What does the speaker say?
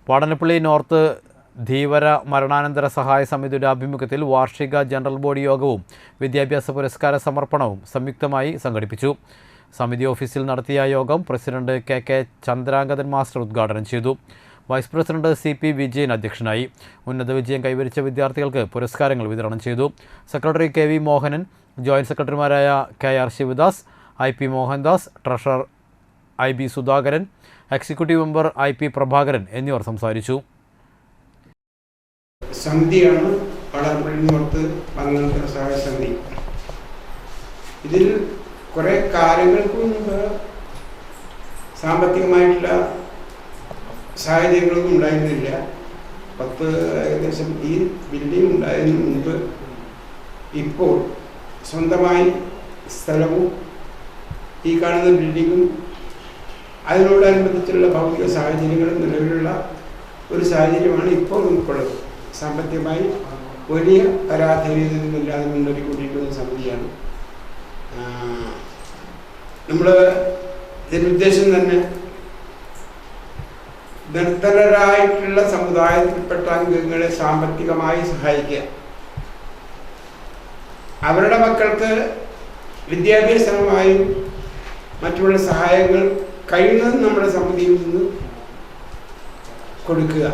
Vadanappally north Dheevara മരണാനന്തര സഹായ സമിതിയുടെ ആഭിമുഖ്യത്തിൽ വാർഷിക ജനറൽ ബോഡി യോഗവും വിദ്യാഭ്യാസ പുരസ്കാര സമർപ്പണവും സംയുക്തമായി സംഘടിപ്പിച്ചു. സമിതി ഓഫീസിൽ നടത്തിയ യോഗം പ്രസിഡന്റ് കെ ചന്ദ്രാംഗതൻ മാസ്റ്റർ ഉദ്ഘാടനം ചെയ്തു. വൈസ് പ്രസിഡന്റ് CP വിജയൻ അധ്യക്ഷനായി. ഉന്നത വിജയം കൈവരിച്ച വിദ്യാർത്ഥികൾക്ക് പുരസ്കാരങ്ങൾ വിതരണം ചെയ്തു. സെക്രട്ടറി KV മോഹനൻ, ജോയിന്റ് സെക്രട്ടറിമാരായ KR Sivadas, IP Mohandas, treasurer IB Sudhakaran, executive member IP Prabhakaran എന്നിവർ സംസാരിച്ചു. സമിതിയാണ് വാടനപ്പള്ളി നോർത്ത് മരണാനന്തര സഹായ സമിതി. ഇതിൽ കുറേ കാര്യങ്ങൾക്ക് മുമ്പ് സാമ്പത്തികമായിട്ടുള്ള സാഹചര്യങ്ങളൊന്നും ഉണ്ടായിരുന്നില്ല. ഏകദേശം ഈ ബിൽഡിംഗ് ഉണ്ടായതിനു മുമ്പ് ഇപ്പോൾ സ്വന്തമായി സ്ഥലവും ഈ കാണുന്ന ബിൽഡിങ്ങും അതിനോടനുബന്ധിച്ചുള്ള ഭൗതിക സാഹചര്യങ്ങളും നിലവിലുള്ള ഒരു സാഹചര്യമാണ് ഇപ്പോൾ നമുക്കുള്ളത്. സാമ്പത്തികമായി വലിയ പരാധീനതയൊന്നുമില്ലാതെ മുന്നോട്ട് കൂട്ടിയിട്ടുള്ള സമിതിയാണ്. നമ്മൾ ഇതിൻ്റെ ഉദ്ദേശം തന്നെ നിർധനരായിട്ടുള്ള സമുദായത്തിൽപ്പെട്ട അംഗങ്ങളെ സാമ്പത്തികമായി സഹായിക്കുക, അവരുടെ മക്കൾക്ക് വിദ്യാഭ്യാസമായും മറ്റുള്ള സഹായങ്ങൾ കഴിയുന്നതും നമ്മുടെ സമിതിയിൽ നിന്ന് കൊടുക്കുക.